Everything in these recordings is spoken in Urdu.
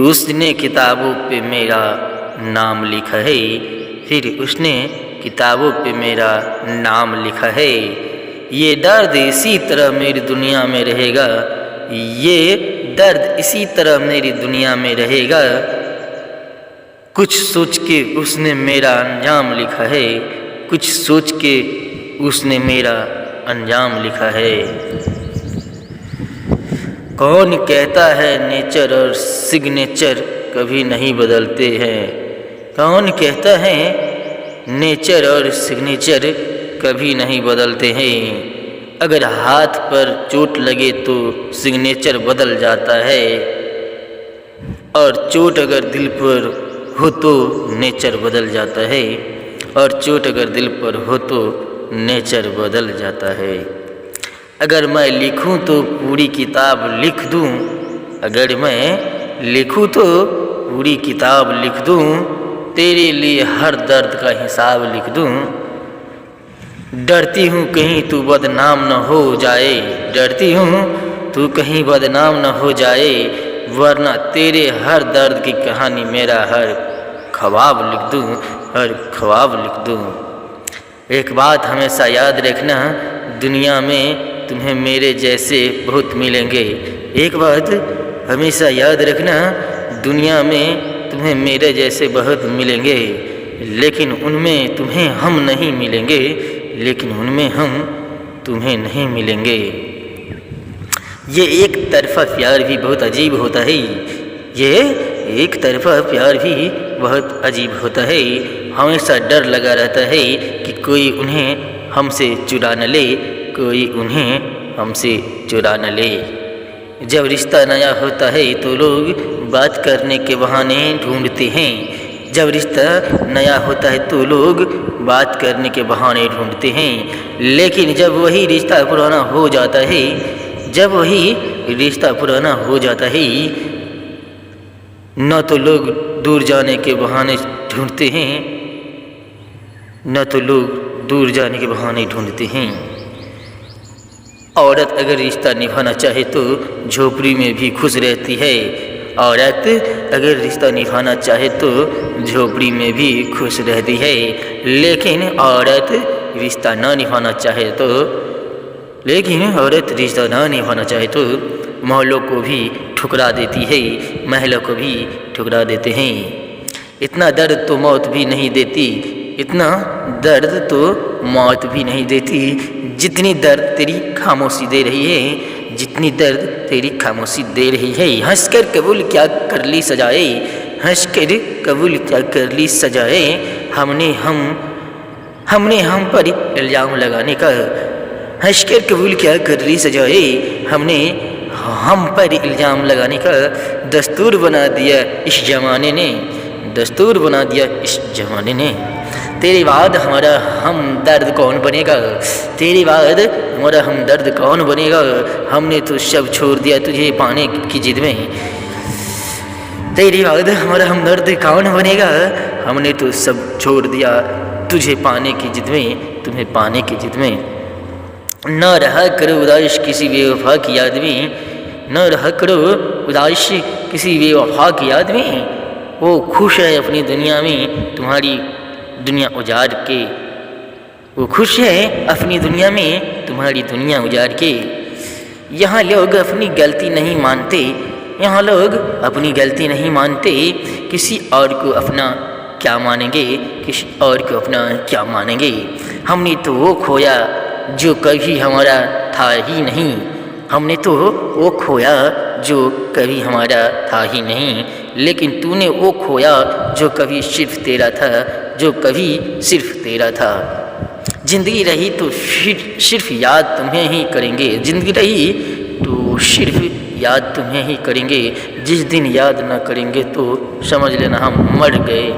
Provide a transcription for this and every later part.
اس نے کتابوں پہ میرا نام لکھا ہے، پھر اس نے کتابوں پہ میرا نام لکھا ہے۔ یہ درد اسی طرح میری دنیا میں رہے گا، یہ درد اسی طرح میری دنیا میں رہے گا۔ کچھ سوچ کے اس نے میرا انجام لکھا ہے، کچھ سوچ کے اس نے میرا انجام لکھا ہے۔ کون کہتا ہے نیچر اور سگنیچر کبھی نہیں بدلتے ہیں؟ کون کہتا ہے نیچر اور سگنیچر کبھی نہیں بدلتے ہیں؟ اگر ہاتھ پر چوٹ لگے تو سگنیچر بدل جاتا ہے، اور چوٹ اگر دل پر ہو تو نیچر بدل جاتا ہے، اور چوٹ اگر دل پر ہو تو نیچر بدل جاتا ہے۔ اگر میں لکھوں تو پوری کتاب لکھ دوں، اگر میں لکھوں تو پوری کتاب لکھ دوں، تیرے لیے ہر درد کا حساب لکھ دوں۔ ڈرتی ہوں کہیں تو بدنام نہ ہو جائے، ڈرتی ہوں تو کہیں بدنام نہ ہو جائے، ورنہ تیرے ہر درد کی کہانی میرا ہر خواب لکھ دوں، ہر خواب لکھ دوں۔ ایک بات ہمیشہ یاد رکھنا، دنیا میں تمہیں میرے جیسے بہت ملیں گے۔ ایک بات ہمیشہ یاد رکھنا، دنیا میں تمہیں میرے جیسے بہت ملیں گے، لیکن ان میں تمہیں ہم نہیں ملیں گے، لیکن ان میں ہم تمہیں نہیں ملیں گے۔ یہ ایک طرفہ پیار بھی بہت عجیب ہوتا ہے، یہ ایک طرفہ پیار بھی بہت عجیب ہوتا ہے۔ ہمیشہ ڈر لگا رہتا ہے کہ کوئی انہیں ہم سے چرا نہ لے، کوئی انہیں ہم سے چرا نہ لے۔ جب رشتہ نیا ہوتا ہے تو لوگ بات کرنے کے بہانے ڈھونڈتے ہیں، جب رشتہ نیا ہوتا ہے تو لوگ بات کرنے کے بہانے ڈھونڈتے ہیں، لیکن جب وہی رشتہ پرانا ہو جاتا ہے، جب وہی رشتہ پرانا ہو جاتا ہے، نہ تو لوگ دور جانے کے بہانے ڈھونڈتے ہیں، نہ تو لوگ دور جانے کے بہانے ڈھونڈتے ہیں۔ عورت اگر رشتہ نبھانا چاہے تو جھوپڑی میں بھی خوش رہتی ہے، عورت اگر رشتہ نبھانا چاہے تو جھوپڑی میں بھی خوش رہتی ہے، لیکن عورت رشتہ نہ نبھانا چاہے تو محلوں کو بھی ٹھکرا دیتی ہے، محلوں کو بھی ٹھکرا دیتے ہیں۔ اتنا درد تو موت بھی نہیں دیتی، اتنا درد تو موت بھی نہیں دیتی، جتنی درد تیری خاموشی دے رہی ہے، جتنی درد تیری خاموشی دے رہی ہے۔ ہنس کر قبول کیا کر لی سجائے، ہنس کر قبول کیا کر لی سجائے، ہم نے ہم پر الزام لگانے کا، ہنس کر قبول کیا کر لی سجائے، ہم نے ہم پر الزام لگانے کا دستور بنا دیا اس زمانے نے، دستور بنا دیا اس زمانے نے۔ تیرے بعد ہمارا ہمدرد کون بنے گا، تیرے بعد ہمارا ہمدرد کون بنے گا، ہم نے تو سب چھوڑ دیا تجھے پانے کی جد میں، تیرے بعد ہمارا ہمدرد کون بنے گا، ہم نے تو سب چھوڑ دیا تجھے پانے کی جد میں، تمہیں پانے کی جد میں۔ نہ رہا کرو اداس کسی بے وفا کی یاد میں، نہ رہا کرو اداس کسی بے وفا کی یاد میں، وہ خوش ہے اپنی دنیا میں تمہاری دنیا اجاڑ کے، وہ خوش ہے اپنی دنیا میں تمہاری دنیا اجاڑ کے۔ یہاں لوگ اپنی غلطی نہیں مانتے، یہاں لوگ اپنی غلطی نہیں مانتے، کسی اور کو اپنا کیا مانیں گے، کسی اور کو اپنا کیا مانیں گے۔ ہم نے تو وہ کھویا جو کبھی ہمارا تھا ہی نہیں، ہم نے تو وہ کھویا جو کبھی ہمارا تھا ہی نہیں، لیکن تو نے وہ کھویا جو کبھی صرف تیرا تھا، جو کبھی صرف تیرا تھا۔ زندگی رہی تو صرف یاد تمہیں ہی کریں گے، زندگی رہی تو صرف یاد تمہیں ہی کریں گے، جس دن یاد نہ کریں گے تو سمجھ لینا ہم مر گئے،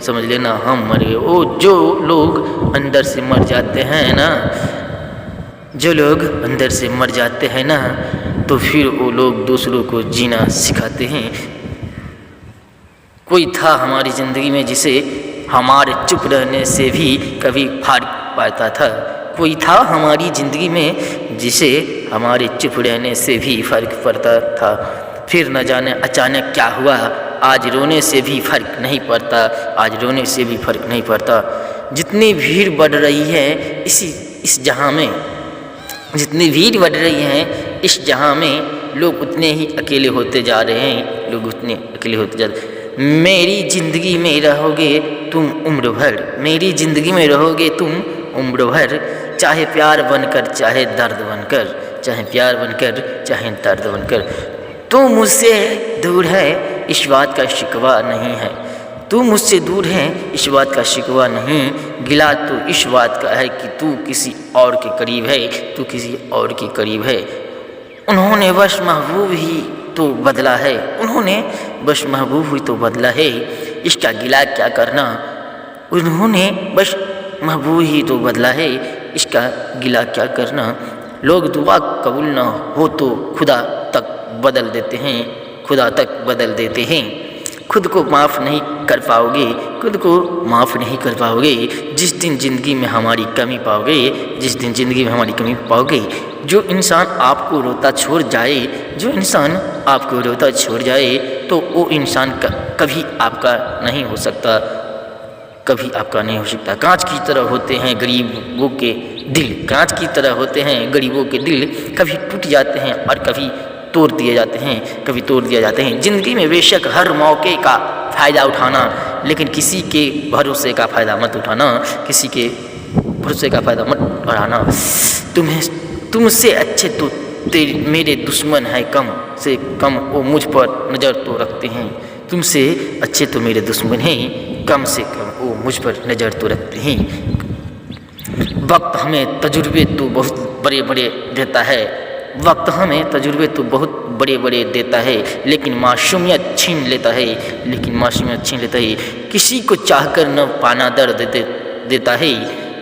سمجھ لینا ہم مر گئے۔ وہ جو لوگ اندر سے مر جاتے ہیں نا، جو لوگ اندر سے مر جاتے ہیں نا، تو پھر وہ لوگ دوسروں کو جینا سکھاتے ہیں۔ کوئی تھا ہماری زندگی میں جسے ہمارے چپ رہنے سے بھی کبھی فرق پڑتا تھا، کوئی تھا ہماری زندگی میں جسے ہمارے چپ رہنے سے بھی فرق پڑتا تھا، پھر نہ جانے اچانک کیا ہوا، آج رونے سے بھی فرق نہیں پڑتا، آج رونے سے بھی فرق نہیں پڑتا۔ جتنی بھیڑ بڑھ رہی ہے اس جہاں میں، جتنی بھیڑ بڑھ رہی ہے اس جہاں میں، لوگ اتنے ہی اکیلے ہوتے جا رہے ہیں، لوگ اتنے اکیلے ہوتے جا رہے ہیں۔ میری زندگی میں رہو گے تم عمر بھر، میری زندگی میں رہو گے تم عمر بھر، چاہے پیار بن کر چاہے درد بن کر، چاہے پیار بن کر چاہے درد بن کر۔ تو مجھ سے دور ہے اس بات کا شکوہ نہیں ہے، تو مجھ سے دور ہے اس بات کا شکوہ نہیں، گلا تو اس بات کا ہے کہ تو کسی اور کے قریب ہے، تو کسی اور کے قریب ہے۔ انہوں نے بس محبوب ہی تو بدلا ہے، انہوں نے بس محبوب ہی تو بدلا ہے، اس کا گلا کیا کرنا، انہوں نے بس محبوب ہی تو بدلا ہے، اس کا گلا کیا کرنا۔ لوگ دعا قبول نہ ہو تو خدا تک بدل دیتے ہیں، خدا تک بدل دیتے ہیں۔ خود کو معاف نہیں کر پاؤ گے، خود کو معاف نہیں کر پاؤ گے، جس دن زندگی میں ہماری کمی پاؤ گے، جس دن زندگی میں ہماری کمی پاؤ گے۔ جو انسان آپ کو روتا چھوڑ جائے، جو انسان آپ کو روتا چھوڑ جائے تو وہ انسان کبھی آپ کا نہیں ہو سکتا، کبھی آپ کا نہیں ہو سکتا۔ کانچ کی طرح ہوتے ہیں غریبوں کے دل، کانچ کی طرح ہوتے ہیں غریبوں کے دل، کبھی ٹوٹ جاتے ہیں اور کبھی توڑ دیے جاتے ہیں، کبھی توڑ دیے جاتے ہیں۔ زندگی میں بے شک ہر موقع کا فائدہ اٹھانا، لیکن کسی کے بھروسے کا فائدہ مت اٹھانا، کسی کے بھروسے کا فائدہ مت اٹھانا۔ تم سے اچھے تو میرے دشمن ہیں، کم سے کم وہ مجھ پر نظر تو رکھتے ہیں۔ تم سے اچھے تو میرے دشمن ہیں، کم سے کم وہ مجھ پر نظر تو رکھتے ہیں۔ وقت ہمیں تجربے تو بہت بڑے بڑے دیتا ہے، وقت ہمیں تجربے تو بہت بڑے بڑے دیتا ہے، لیکن معصومیت چھین لیتا ہے، لیکن معصومیت چھین لیتا ہے۔ کسی کو چاہ کر نہ پانا درد دیتا ہے،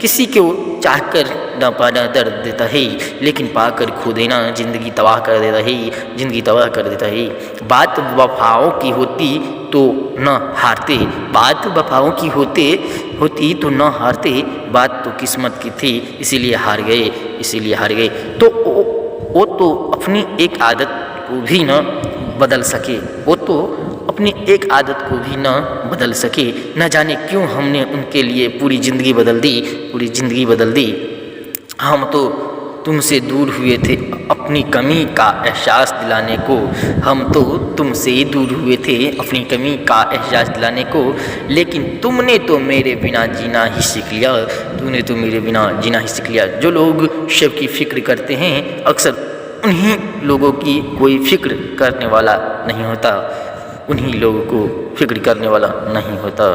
کسی کو چاہ کر نہ پانا درد دیتا ہے، لیکن پا کر کھو دینا زندگی تباہ کر دیتا ہے، زندگی تباہ کر دیتا ہے۔ بات وفاؤں کی ہوتی تو نہ ہارتے، بات وفاؤں کی ہوتی تو نہ ہارتے، بات تو قسمت کی تھی اسی لیے ہار گئے، اسی لیے ہار گئے۔ تو وہ تو اپنی ایک عادت کو بھی نہ بدل سکے، وہ تو اپنی ایک عادت کو بھی نہ بدل سکے، نہ جانے کیوں ہم نے ان کے لیے پوری زندگی بدل دی، پوری زندگی بدل دی۔ ہم تو تم سے دور ہوئے تھے اپنی کمی کا احساس دلانے کو، ہم تو تم سے دور ہوئے تھے اپنی کمی کا احساس دلانے کو، لیکن تم نے تو میرے بنا جینا ہی سیکھ لیا، تم نے تو میرے بنا جینا ہی سیکھ لیا۔ جو لوگ شب کی فکر کرتے ہیں اکثر انہی لوگوں کی کوئی فکر کرنے والا نہیں ہوتا، انہی لوگوں کو فکر کرنے والا نہیں ہوتا۔